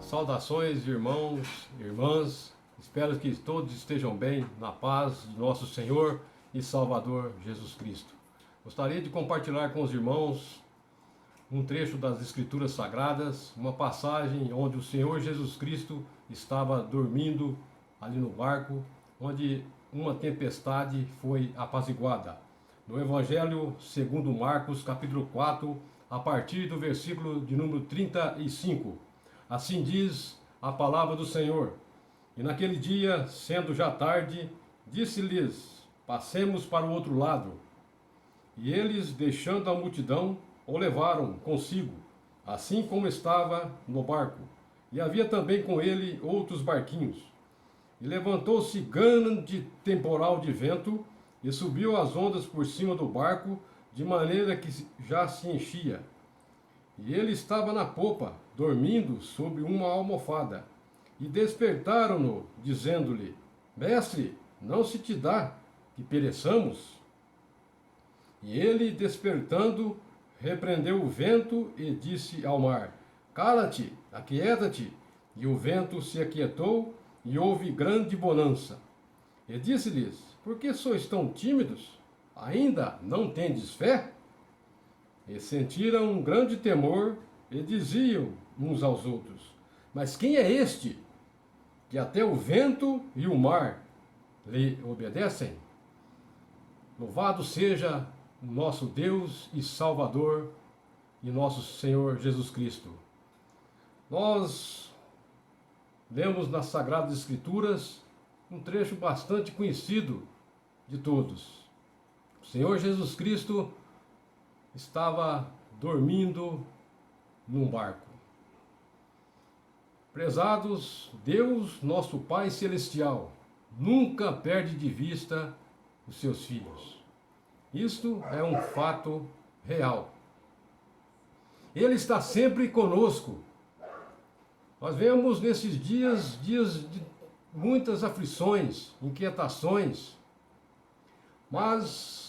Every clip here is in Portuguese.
Saudações, irmãos, irmãs. Espero que todos estejam bem, na paz de nosso Senhor e Salvador Jesus Cristo. Gostaria de compartilhar com os irmãos um trecho das Escrituras Sagradas, uma passagem onde o Senhor Jesus Cristo estava dormindo ali no barco, onde uma tempestade foi apaziguada. No Evangelho segundo Marcos, capítulo 4, a partir do versículo de número 35. Assim diz a palavra do Senhor. E naquele dia, sendo já tarde, disse-lhes: passemos para o outro lado. E eles, deixando a multidão, o levaram consigo, assim como estava no barco. E havia também com ele outros barquinhos. E levantou-se grande temporal de vento, e subiu as ondas por cima do barco, de maneira que já se enchia. E ele estava na popa, dormindo sobre uma almofada. E despertaram-no, dizendo-lhe: Mestre, não se te dá que pereçamos? E ele, despertando, repreendeu o vento e disse ao mar: Cala-te, aquieta-te. E o vento se aquietou, e houve grande bonança. E disse-lhes: Por que sois tão tímidos? Ainda não tendes fé? E sentiram um grande temor, e diziam uns aos outros: Mas quem é este, que até o vento e o mar lhe obedecem? Louvado seja o nosso Deus e Salvador e nosso Senhor Jesus Cristo. Nós lemos nas Sagradas Escrituras um trecho bastante conhecido de todos. O Senhor Jesus Cristo estava dormindo num barco. Prezados, Deus, nosso Pai Celestial, nunca perde de vista os seus filhos. Isto é um fato real. Ele está sempre conosco. Nós vemos nesses dias de muitas aflições, inquietações, mas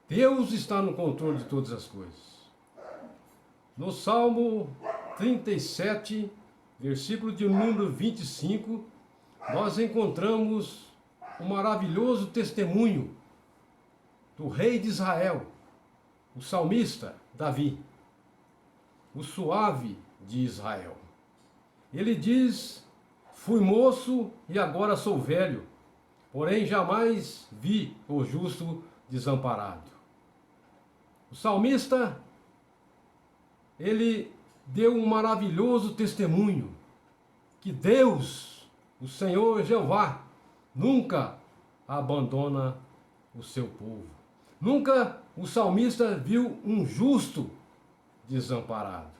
Deus está no controle de todas as coisas. No Salmo 37, versículo de número 25, nós encontramos um maravilhoso testemunho do rei de Israel, o salmista Davi, o suave de Israel. Ele diz: Fui moço e agora sou velho, porém jamais vi o justo desamparado. O salmista, ele deu um maravilhoso testemunho que Deus, o Senhor Jeová, nunca abandona o seu povo. Nunca o salmista viu um justo desamparado.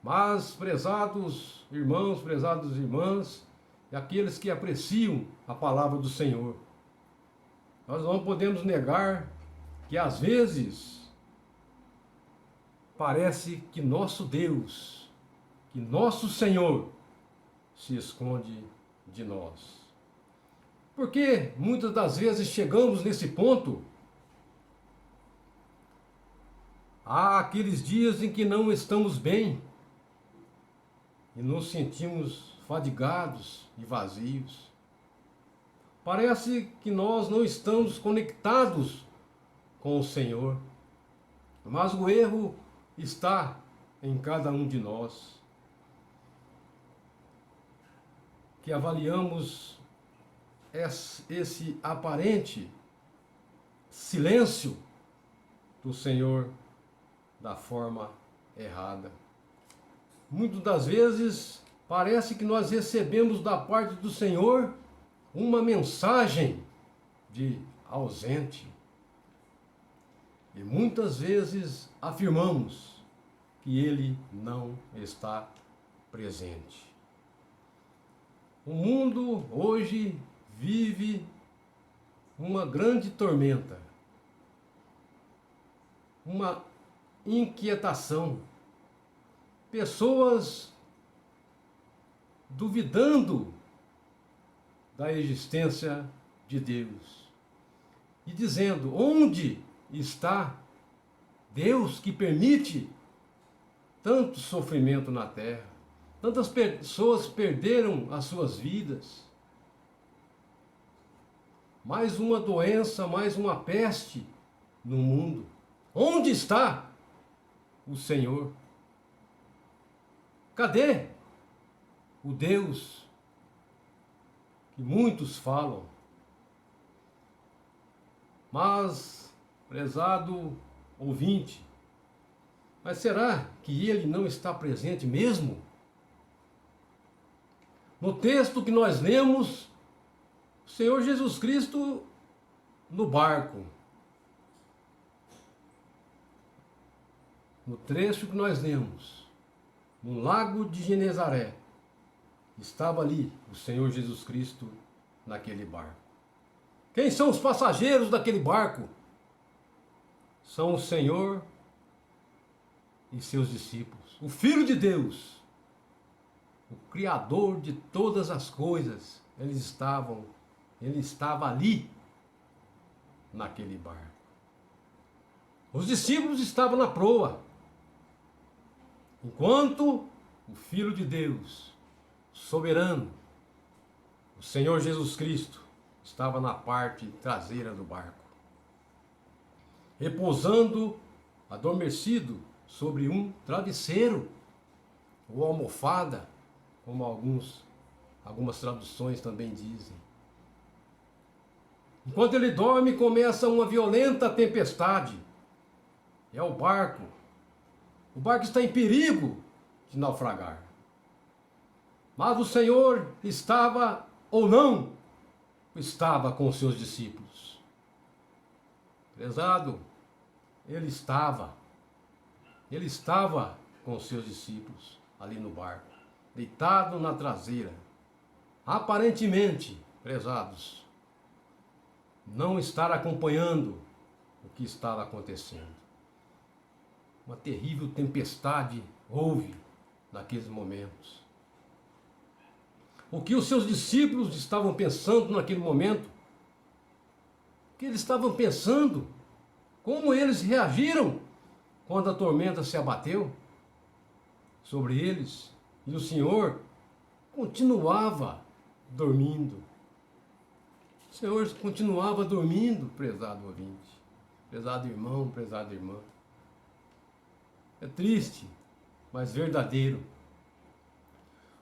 Mas, prezados irmãos, prezadas irmãs, e aqueles que apreciam a palavra do Senhor, nós não podemos negar que às vezes parece que nosso Deus, que nosso Senhor se esconde de nós. Porque muitas das vezes chegamos nesse ponto. Há aqueles dias em que não estamos bem e nos sentimos fadigados e vazios. Parece que nós não estamos conectados com o Senhor, mas o erro está em cada um de nós, que avaliamos esse aparente silêncio do Senhor da forma errada. Muitas das vezes parece que nós recebemos da parte do Senhor uma mensagem de ausente. E muitas vezes afirmamos que Ele não está presente. O mundo hoje vive uma grande tormenta, uma inquietação, pessoas duvidando da existência de Deus e dizendo: onde está Deus que permite tanto sofrimento na terra? Tantas pessoas perderam as suas vidas. Mais uma doença, mais uma peste no mundo. Onde está o Senhor? Cadê o Deus que muitos falam? Mas, prezado ouvinte, mas será que Ele não está presente mesmo? No texto que nós lemos, o Senhor Jesus Cristo no barco. No trecho que nós lemos, no lago de Genezaré, estava ali o Senhor Jesus Cristo naquele barco. Quem são os passageiros daquele barco? São o Senhor e seus discípulos. O Filho de Deus, o Criador de todas as coisas, ele estava ali naquele barco. Os discípulos estavam na proa, enquanto o Filho de Deus, soberano, o Senhor Jesus Cristo, estava na parte traseira do barco, repousando, adormecido, sobre um travesseiro ou almofada, como algumas traduções também dizem. Enquanto ele dorme, começa uma violenta tempestade. É o barco. O barco está em perigo de naufragar. Mas o Senhor estava, ou não, estava com os seus discípulos. Prezado, ele estava com os seus discípulos ali no barco, deitado na traseira. Aparentemente, prezados, não estar acompanhando o que estava acontecendo. Uma terrível tempestade houve naqueles momentos. O que os seus discípulos estavam pensando naquele momento? O que eles estavam pensando? Como eles reagiram quando a tormenta se abateu sobre eles e o Senhor continuava dormindo? O Senhor continuava dormindo, prezado ouvinte, prezado irmão, prezada irmã. É triste, mas verdadeiro.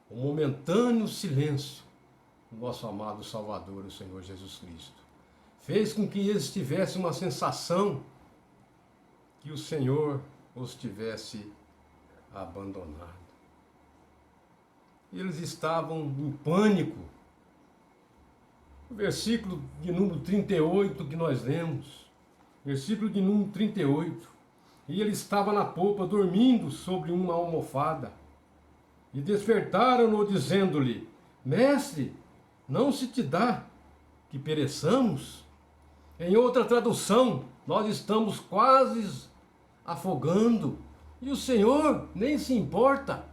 O momentâneo silêncio do nosso amado Salvador, o Senhor Jesus Cristo, fez com que eles tivessem uma sensação que o Senhor os tivesse abandonado. Eles estavam em pânico. O versículo de número 38 que nós lemos, versículo de número 38, e ele estava na popa dormindo sobre uma almofada, e despertaram-no dizendo-lhe: Mestre, não se te dá que pereçamos? Em outra tradução, nós estamos quase afogando, e o Senhor nem se importa.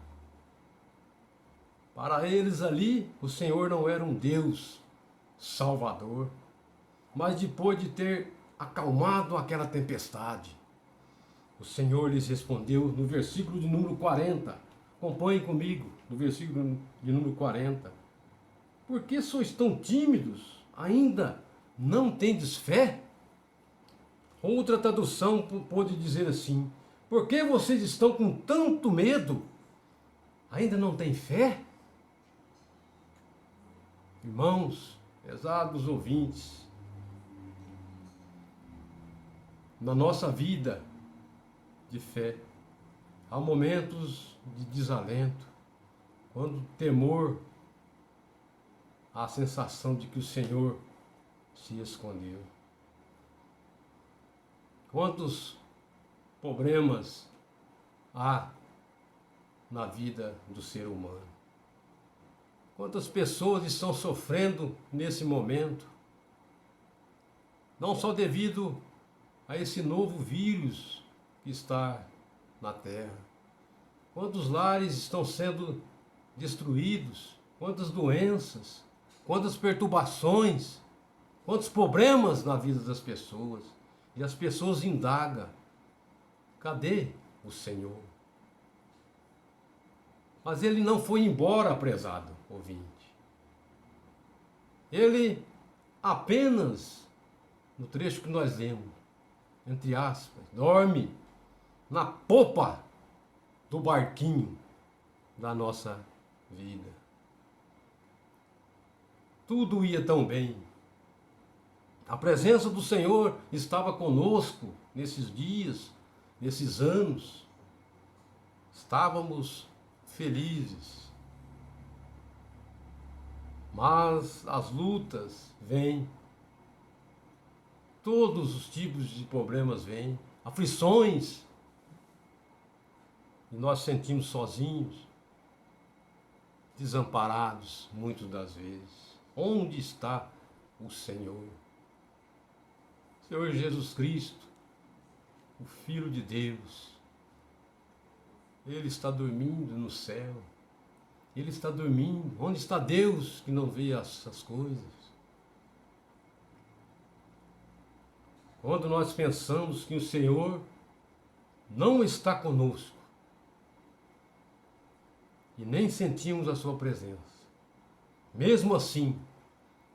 Para eles ali, o Senhor não era um Deus salvador, mas depois de ter acalmado aquela tempestade, o Senhor lhes respondeu no versículo de número 40. Acompanhe comigo, no versículo de número 40. Por que sois tão tímidos? Ainda não tendes fé? Outra tradução pode dizer assim: por que vocês estão com tanto medo? Ainda não têm fé? Irmãos, pesados ouvintes, na nossa vida de fé, há momentos de desalento, quando o temor, a sensação de que o Senhor se escondeu. Quantos problemas há na vida do ser humano? Quantas pessoas estão sofrendo nesse momento? Não só devido a esse novo vírus que está na Terra. Quantos lares estão sendo destruídos? Quantas doenças? Quantas perturbações? Quantos problemas na vida das pessoas? E as pessoas indagam: cadê o Senhor? Mas ele não foi embora, prezado ouvinte. Ele apenas, no trecho que nós lemos, entre aspas, dorme na popa do barquinho da nossa vida. Tudo ia tão bem. A presença do Senhor estava conosco nesses dias, nesses anos. Estávamos felizes. Mas as lutas vêm. Todos os tipos de problemas vêm. Aflições. E nós sentimos sozinhos, desamparados, muitas das vezes. Onde está o Senhor? Senhor Jesus Cristo, o Filho de Deus, Ele está dormindo no céu. Ele está dormindo. Onde está Deus que não vê essas coisas? Quando nós pensamos que o Senhor não está conosco e nem sentimos a sua presença, mesmo assim,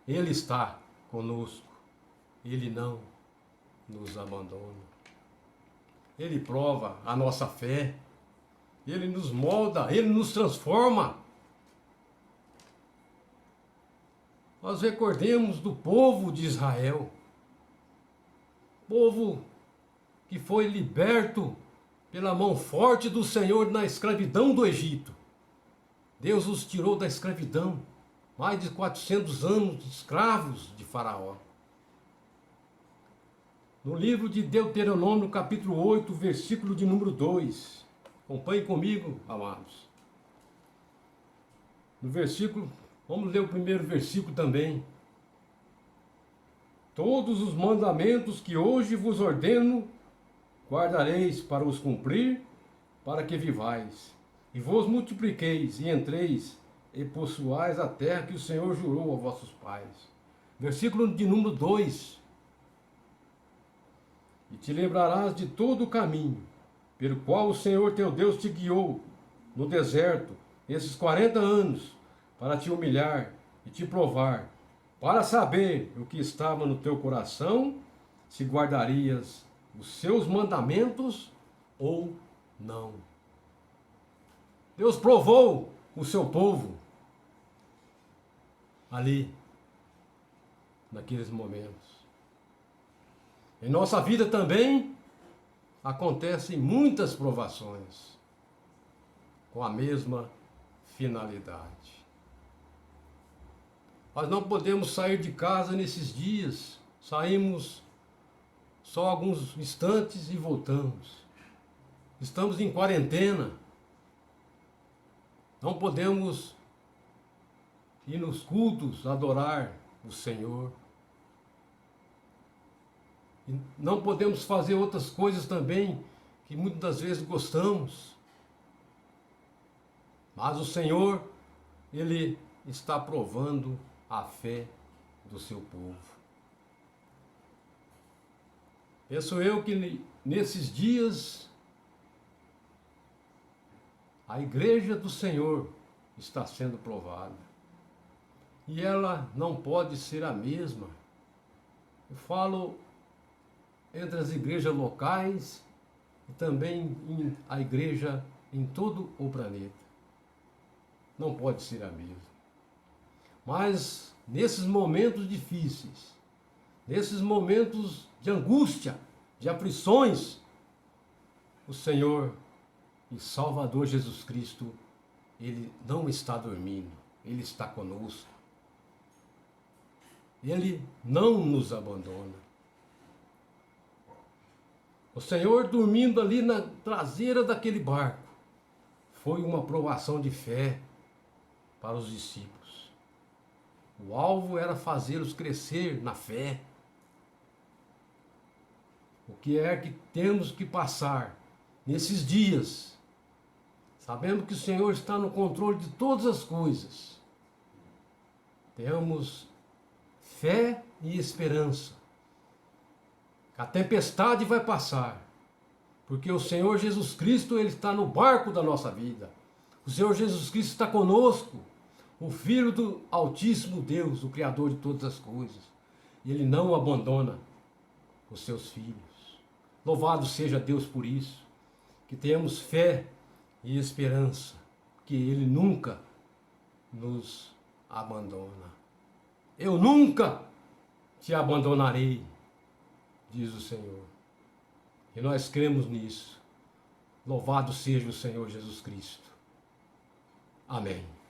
Ele está conosco. Ele não nos abandona. Ele prova a nossa fé. Ele nos molda, Ele nos transforma. Nós recordemos do povo de Israel, povo que foi liberto pela mão forte do Senhor na escravidão do Egito. Deus os tirou da escravidão, mais de 400 anos de escravos de Faraó. No livro de Deuteronômio, capítulo 8, versículo de número 2. Acompanhe comigo, amados. No versículo, vamos ler o primeiro versículo também. Todos os mandamentos que hoje vos ordeno, guardareis para os cumprir, para que vivais, e vos multipliqueis, e entreis, e possuais a terra que o Senhor jurou a vossos pais. Versículo de número 2. E te lembrarás de todo o caminho, pelo qual o Senhor teu Deus te guiou no deserto, esses 40 anos, para te humilhar e te provar, para saber o que estava no teu coração, se guardarias os seus mandamentos ou não. Deus provou o seu povo ali, naqueles momentos. Em nossa vida também acontecem muitas provações com a mesma finalidade. Nós não podemos sair de casa nesses dias. Saímos só alguns instantes e voltamos. Estamos em quarentena. Não podemos ir nos cultos adorar o Senhor. E não podemos fazer outras coisas também que muitas das vezes gostamos. Mas o Senhor, Ele está provando a fé do seu povo. Penso eu que nesses dias a igreja do Senhor está sendo provada. E ela não pode ser a mesma. Eu falo entre as igrejas locais e também a igreja em todo o planeta. Não pode ser a mesma. Mas nesses momentos difíceis, nesses momentos de angústia, de aflições, o Senhor e Salvador Jesus Cristo, Ele não está dormindo, Ele está conosco. Ele não nos abandona. O Senhor dormindo ali na traseira daquele barco foi uma provação de fé para os discípulos. O alvo era fazê-los crescer na fé. O que é que temos que passar nesses dias? Sabendo que o Senhor está no controle de todas as coisas. Temos fé e esperança. A tempestade vai passar, porque o Senhor Jesus Cristo, Ele está no barco da nossa vida. O Senhor Jesus Cristo está conosco, o Filho do Altíssimo Deus, o Criador de todas as coisas. E Ele não abandona os seus filhos. Louvado seja Deus por isso. Que tenhamos fé e esperança, que Ele nunca nos abandona. Eu nunca te abandonarei, diz o Senhor. E nós cremos nisso. Louvado seja o Senhor Jesus Cristo. Amém.